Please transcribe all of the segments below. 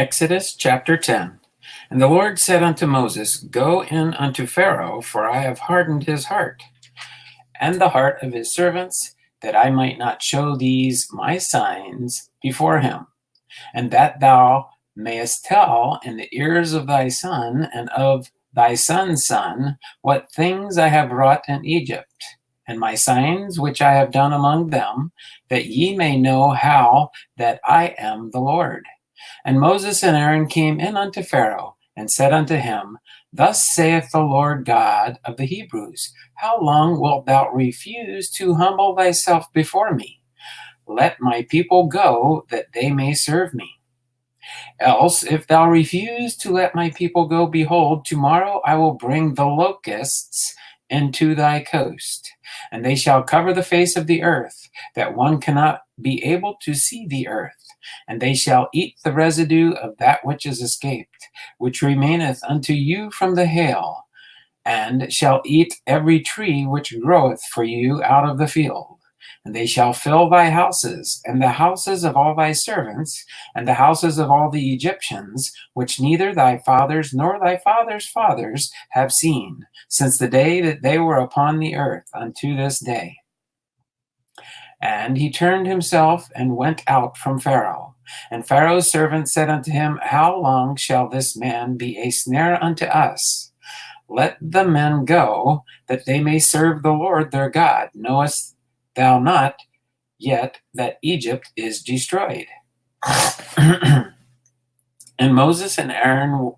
Exodus chapter 10. And the Lord said unto Moses, Go in unto Pharaoh, for I have hardened his heart, and the heart of his servants, that I might not show these my signs before him, and that thou mayest tell in the ears of thy son and of thy son's son what things I have wrought in Egypt, and my signs which I have done among them, that ye may know how that I am the Lord. And Moses and Aaron came in unto Pharaoh, and said unto him, Thus saith the Lord God of the Hebrews, How long wilt thou refuse to humble thyself before me? Let my people go, that they may serve me. Else, if thou refuse to let my people go, behold, tomorrow I will bring the locusts into thy coast, and they shall cover the face of the earth, that one cannot be able to see the earth. And they shall eat the residue of that which is escaped, which remaineth unto you from the hail, and shall eat every tree which groweth for you out of the field. And they shall fill thy houses, and the houses of all thy servants, and the houses of all the Egyptians, which neither thy fathers nor thy fathers' fathers have seen, since the day that they were upon the earth unto this day. And he turned himself and went out from Pharaoh. And Pharaoh's servant said unto him, How long shall this man be a snare unto us? Let the men go, that they may serve the Lord their God. Knowest thou not yet that Egypt is destroyed? And Moses and Aaron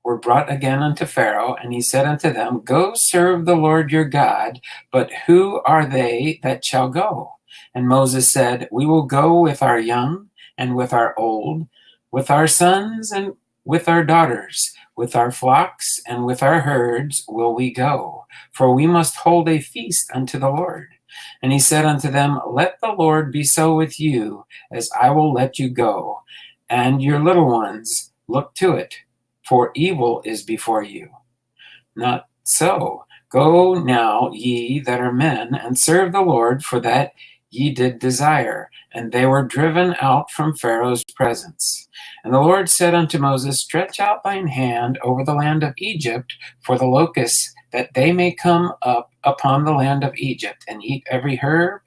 were brought again unto Pharaoh, and he said unto them, Go serve the Lord your God, but who are they that shall go? And Moses said, We will go with our young and with our old, with our sons and with our daughters, with our flocks and with our herds will we go, for we must hold a feast unto the Lord. And he said unto them, Let the Lord be so with you, as I will let you go, and your little ones look to it, for evil is before you. Not so. Go now, ye that are men, and serve the Lord, for that ye did desire. And they were driven out from Pharaoh's presence. And the Lord said unto Moses, Stretch out thine hand over the land of Egypt for the locusts, that they may come up upon the land of Egypt, and eat every herb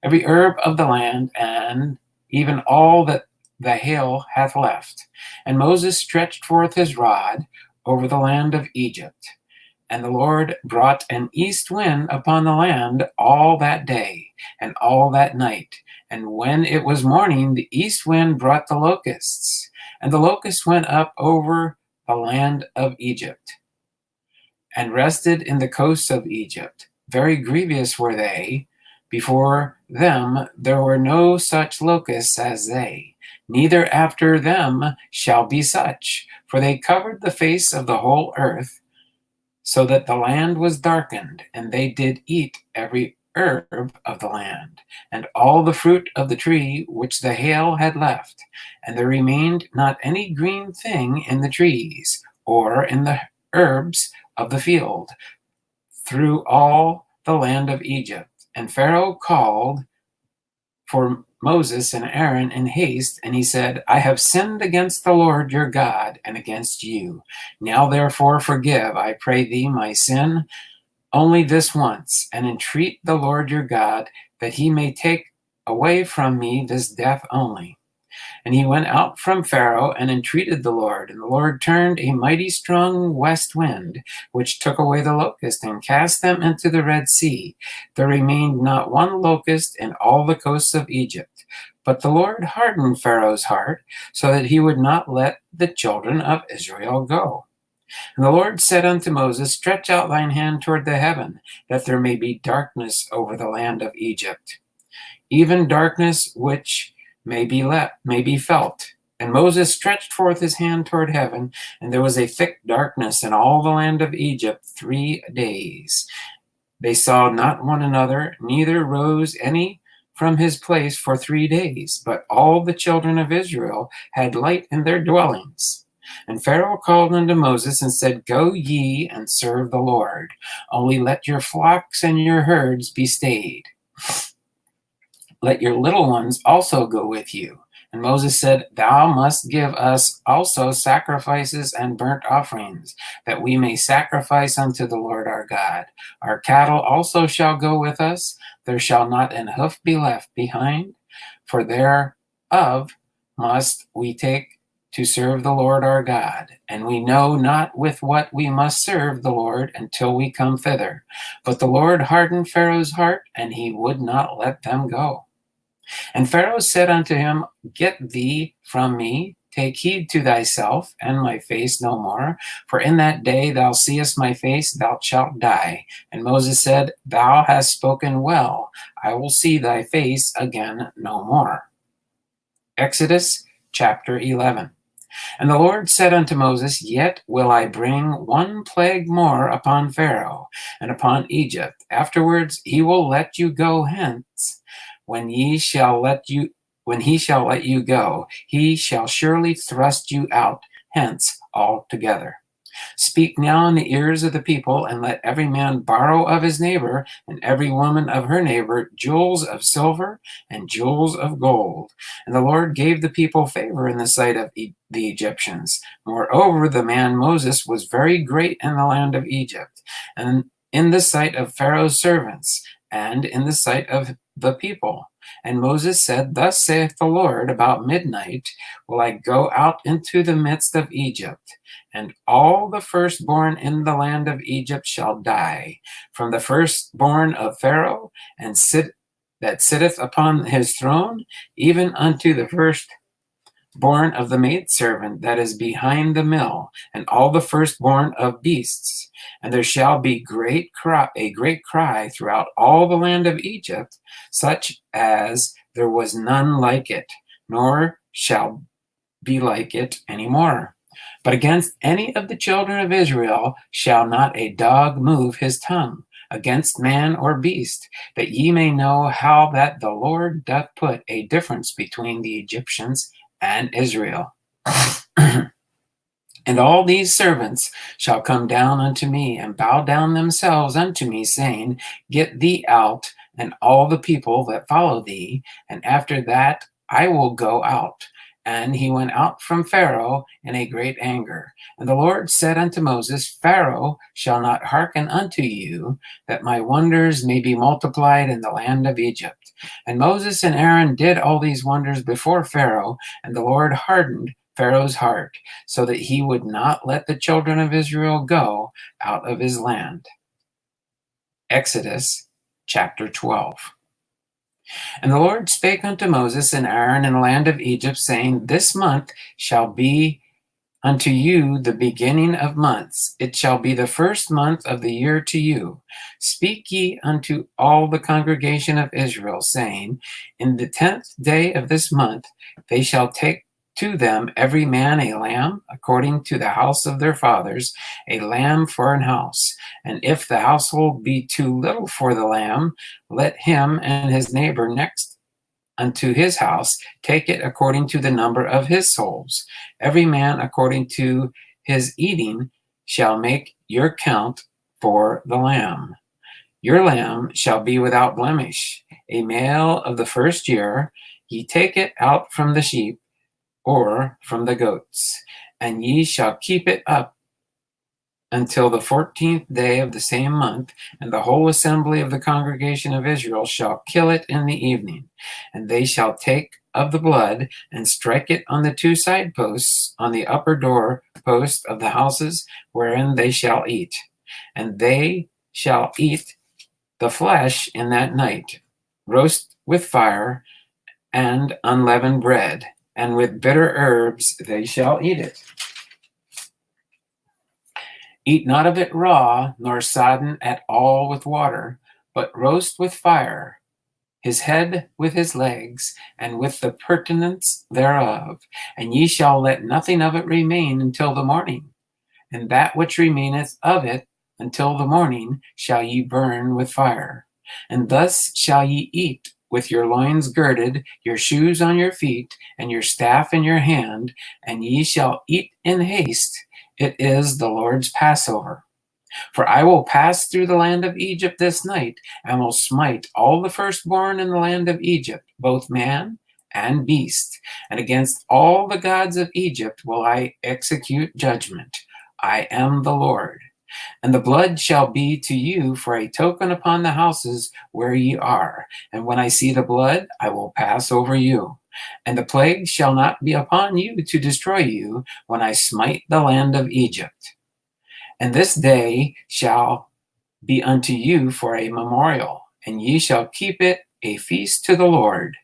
of the land, and even all that the hail hath left. And Moses stretched forth his rod over the land of Egypt. And the Lord brought an east wind upon the land all that day and all that night. And when it was morning, the east wind brought the locusts. And the locusts went up over the land of Egypt, and rested in the coasts of Egypt. Very grievous were they. Before them there were no such locusts as they, neither after them shall be such. For they covered the face of the whole earth, so that the land was darkened, and they did eat every herb of the land, and all the fruit of the tree which the hail had left. And there remained not any green thing in the trees, or in the herbs of the field, through all the land of Egypt. And Pharaoh called for Moses and Aaron in haste, and he said, I have sinned against the Lord your God, and against you. Now therefore forgive, I pray thee, my sin, only this once, and entreat the Lord your God, that he may take away from me this death only. And he went out from Pharaoh and entreated the Lord. And the Lord turned a mighty strong west wind, which took away the locust and cast them into the Red Sea. There remained not one locust in all the coasts of Egypt. But the Lord hardened Pharaoh's heart, so that he would not let the children of Israel go. And the Lord said unto Moses, Stretch out thine hand toward the heaven, that there may be darkness over the land of Egypt, even darkness which may be felt. And Moses stretched forth his hand toward heaven, and there was a thick darkness in all the land of Egypt 3 days. They saw not one another, neither rose any from his place for 3 days, but all the children of Israel had light in their dwellings. And Pharaoh called unto Moses and said, Go ye and serve the Lord, only let your flocks and your herds be stayed. Let your little ones also go with you, And Moses said, Thou must give us also sacrifices and burnt offerings, that we may sacrifice unto the Lord our God. Our cattle also shall go with us. There shall not an hoof be left behind, for thereof must we take to serve the Lord our God. And we know not with what we must serve the Lord until we come thither. But the Lord hardened Pharaoh's heart, and he would not let them go. And Pharaoh said unto him, Get thee from me, take heed to thyself, and my face no more. For in that day thou seest my face, thou shalt die. And Moses said, Thou hast spoken well. I will see thy face again no more. Exodus chapter 11. And the Lord said unto Moses, Yet will I bring one plague more upon Pharaoh and upon Egypt. Afterwards he will let you go hence. When he shall let you go, he shall surely thrust you out hence altogether. Speak now in the ears of the people, and let every man borrow of his neighbor, and every woman of her neighbor, jewels of silver and jewels of gold. And the Lord gave the people favor in the sight of the Egyptians. Moreover, the man Moses was very great in the land of Egypt, and in the sight of Pharaoh's servants, and in the sight of the people. And Moses said, Thus saith the Lord, about midnight will I go out into the midst of Egypt, and all the firstborn in the land of Egypt shall die, from the firstborn of Pharaoh, and that sitteth upon his throne, even unto the firstborn of the maidservant that is behind the mill, and all the firstborn of beasts. And there shall be a great cry throughout all the land of Egypt, such as there was none like it, nor shall be like it any more. But against any of the children of Israel shall not a dog move his tongue, against man or beast, that ye may know how that the Lord doth put a difference between the Egyptians and Israel. And all these servants shall come down unto me, and bow down themselves unto me, saying, Get thee out, and all the people that follow thee, and after that I will go out. And he went out from Pharaoh in a great anger. And the Lord said unto Moses, Pharaoh shall not hearken unto you, that my wonders may be multiplied in the land of Egypt. And Moses and Aaron did all these wonders before Pharaoh, and the Lord hardened Pharaoh's heart, so that he would not let the children of Israel go out of his land. Exodus chapter 12. And the Lord spake unto Moses and Aaron in the land of Egypt, saying, This month shall be unto you the beginning of months. It shall be the first month of the year to you. Speak ye unto all the congregation of Israel, saying, In the 10th day of this month they shall take to them every man a lamb, according to the house of their fathers, a lamb for an house. And if the household be too little for the lamb, let him and his neighbor next unto his house take it according to the number of his souls. Every man according to his eating shall make your count for the lamb. Your lamb shall be without blemish, a male of the first year. Ye take it out from the sheep, or from the goats, and ye shall keep it up until the 14th day of the same month, and the whole assembly of the congregation of Israel shall kill it in the evening. And they shall take of the blood, and strike it on the two side posts on the upper door post of the houses wherein they shall eat. And they shall eat the flesh in that night, roast with fire and unleavened bread, and with bitter herbs they shall eat it. Eat not of it raw, nor sodden at all with water, but roast with fire, his head with his legs, and with the purtenance thereof. And ye shall let nothing of it remain until the morning. And that which remaineth of it until the morning shall ye burn with fire. And thus shall ye eat, with your loins girded, your shoes on your feet, and your staff in your hand, and ye shall eat in haste. It is the Lord's Passover. For I will pass through the land of Egypt this night, and will smite all the firstborn in the land of Egypt, both man and beast, and against all the gods of Egypt will I execute judgment. I am the Lord. And the blood shall be to you for a token upon the houses where ye are. And when I see the blood, I will pass over you. And the plague shall not be upon you to destroy you when I smite the land of Egypt. And this day shall be unto you for a memorial, and ye shall keep it a feast to the Lord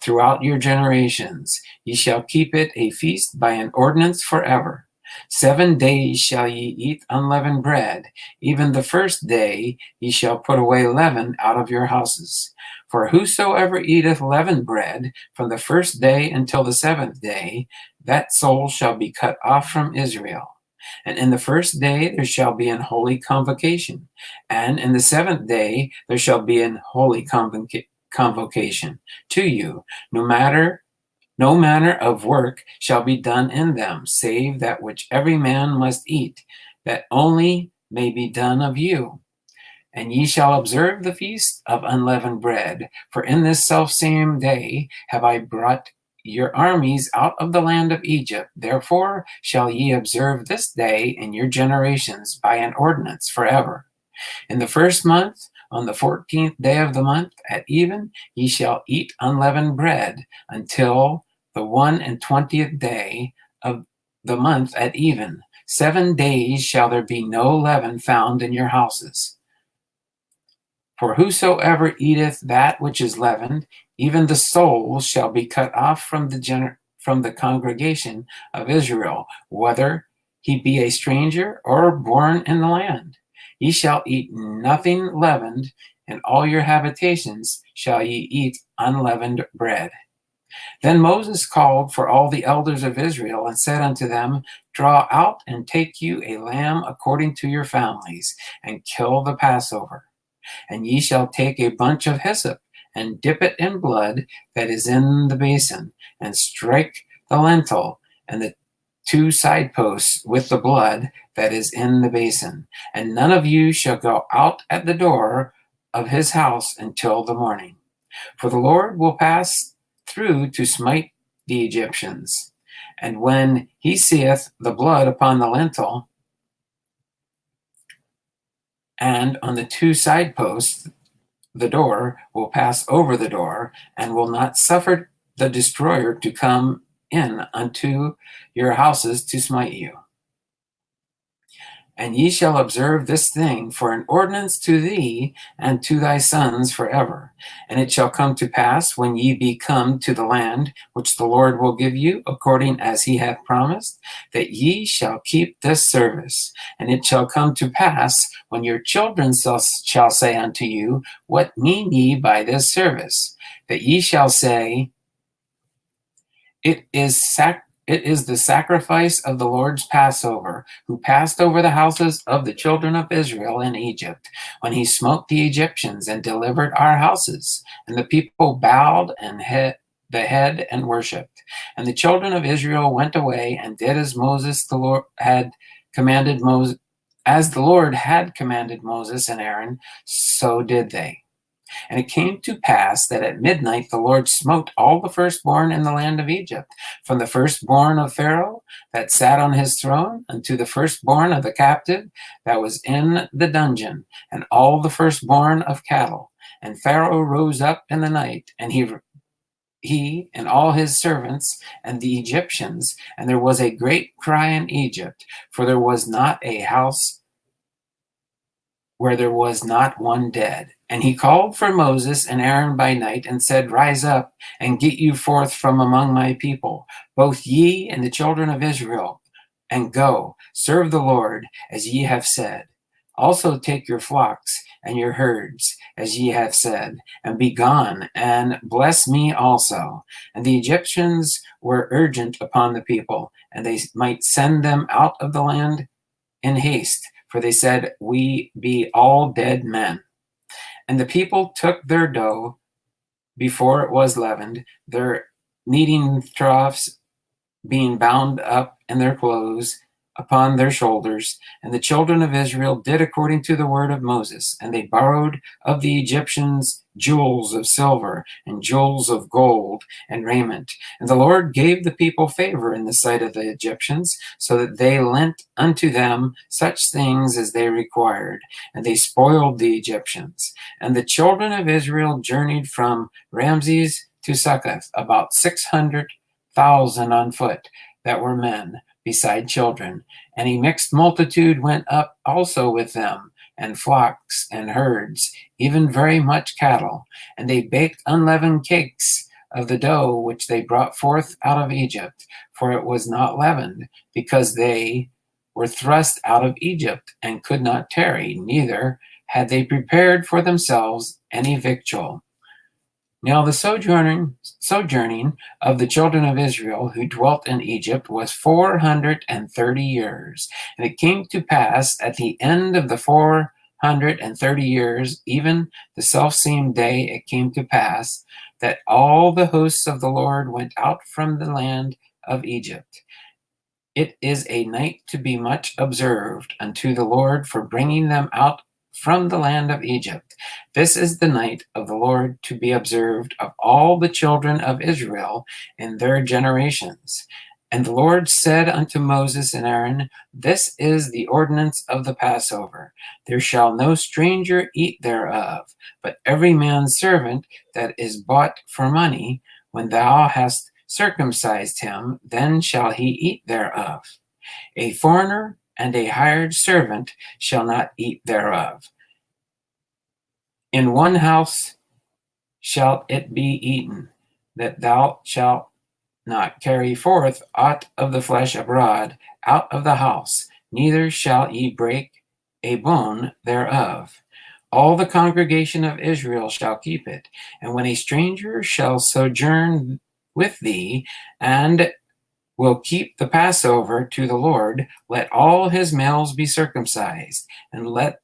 throughout your generations. Ye shall keep it a feast by an ordinance forever. 7 days shall ye eat unleavened bread. Even the first day ye shall put away leaven out of your houses. For whosoever eateth leavened bread from the first day until the 7th day, that soul shall be cut off from Israel. And in the first day there shall be an holy convocation, and in the 7th day there shall be an holy convocation to you. No manner of work shall be done in them, save that which every man must eat, that only may be done of you. And ye shall observe the feast of unleavened bread, for in this selfsame day have I brought your armies out of the land of Egypt. Therefore shall ye observe this day in your generations by an ordinance forever. In the first month, on the 14th day of the month, at even, ye shall eat unleavened bread until the 21st day of the month at even. 7 days shall there be no leaven found in your houses. For whosoever eateth that which is leavened, even the soul shall be cut off from the congregation of Israel, whether he be a stranger or born in the land. Ye shall eat nothing leavened, in all your habitations shall ye eat unleavened bread. Then Moses called for all the elders of Israel and said unto them, Draw out and take you a lamb according to your families, and kill the Passover. And ye shall take a bunch of hyssop, and dip it in blood that is in the basin, and strike the lintel and the 2 side posts with the blood that is in the basin. And none of you shall go out at the door of his house until the morning. For the Lord will pass through to smite the Egyptians. And when he seeth the blood upon the lintel and on the 2 side posts, the door will pass over the door, and will not suffer the destroyer to come in unto your houses to smite you. And ye shall observe this thing for an ordinance to thee and to thy sons forever. And it shall come to pass, when ye be come to the land which the Lord will give you, according as he hath promised, that ye shall keep this service. And it shall come to pass, when your children shall say unto you, What mean ye by this service? That ye shall say, It is the sacrifice of the Lord's Passover, who passed over the houses of the children of Israel in Egypt, when he smote the Egyptians and delivered our houses. And the people bowed the head and worshipped. And the children of Israel went away and did as Moses the Lord had commanded Moses, as the Lord had commanded Moses and Aaron, so did they. And it came to pass that at midnight the Lord smote all the firstborn in the land of Egypt, from the firstborn of Pharaoh that sat on his throne, unto the firstborn of the captive that was in the dungeon, and all the firstborn of cattle. And Pharaoh rose up in the night, and he and all his servants and the Egyptians, and there was a great cry in Egypt, for there was not a house where there was not one dead. And he called for Moses and Aaron by night, and said, Rise up, and get you forth from among my people, both ye and the children of Israel, and go, serve the Lord, as ye have said. Also take your flocks and your herds, as ye have said, and be gone, and bless me also. And the Egyptians were urgent upon the people, and they might send them out of the land in haste, for they said, We be all dead men. And the people took their dough before it was leavened, their kneading troughs being bound up in their clothes, upon their shoulders. And the children of Israel did according to the word of Moses, and they borrowed of the Egyptians jewels of silver and jewels of gold and raiment. And the Lord gave the people favor in the sight of the Egyptians, so that they lent unto them such things as they required, and they spoiled the Egyptians. And the children of Israel journeyed from Ramses to Succoth, about 600,000 on foot, that were men, beside children. And a mixed multitude went up also with them, and flocks and herds, even very much cattle. And they baked unleavened cakes of the dough which they brought forth out of Egypt, for it was not leavened, because they were thrust out of Egypt, and could not tarry, neither had they prepared for themselves any victual. Now the sojourning of the children of Israel who dwelt in Egypt was 430 years. And it came to pass at the end of the 430 years, even the selfsame day it came to pass, that all the hosts of the Lord went out from the land of Egypt. It is a night to be much observed unto the Lord for bringing them out from the land of Egypt. This is the night of the Lord to be observed of all the children of Israel in their generations. And the Lord said unto Moses and Aaron, This is the ordinance of the Passover. There shall no stranger eat thereof, but every man's servant that is bought for money, when thou hast circumcised him, then shall he eat thereof. A foreigner and a hired servant shall not eat thereof. In one house shall it be eaten, that thou shalt not carry forth aught of the flesh abroad out of the house, neither shall ye break a bone thereof. All the congregation of Israel shall keep it. And when a stranger shall sojourn with thee, and will keep the Passover to the Lord, let all his males be circumcised, and let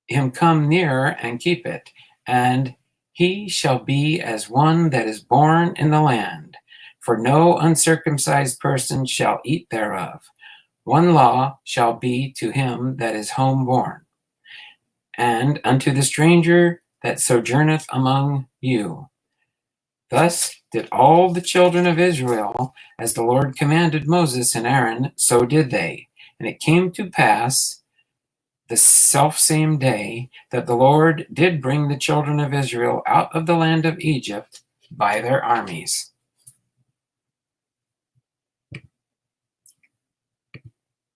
him come near and keep it, and he shall be as one that is born in the land. For no uncircumcised person shall eat thereof. One law shall be to him that is homeborn, and unto the stranger that sojourneth among you. Thus did all the children of Israel, as the Lord commanded Moses and Aaron, so did they. And it came to pass the selfsame day that the Lord did bring the children of Israel out of the land of Egypt by their armies.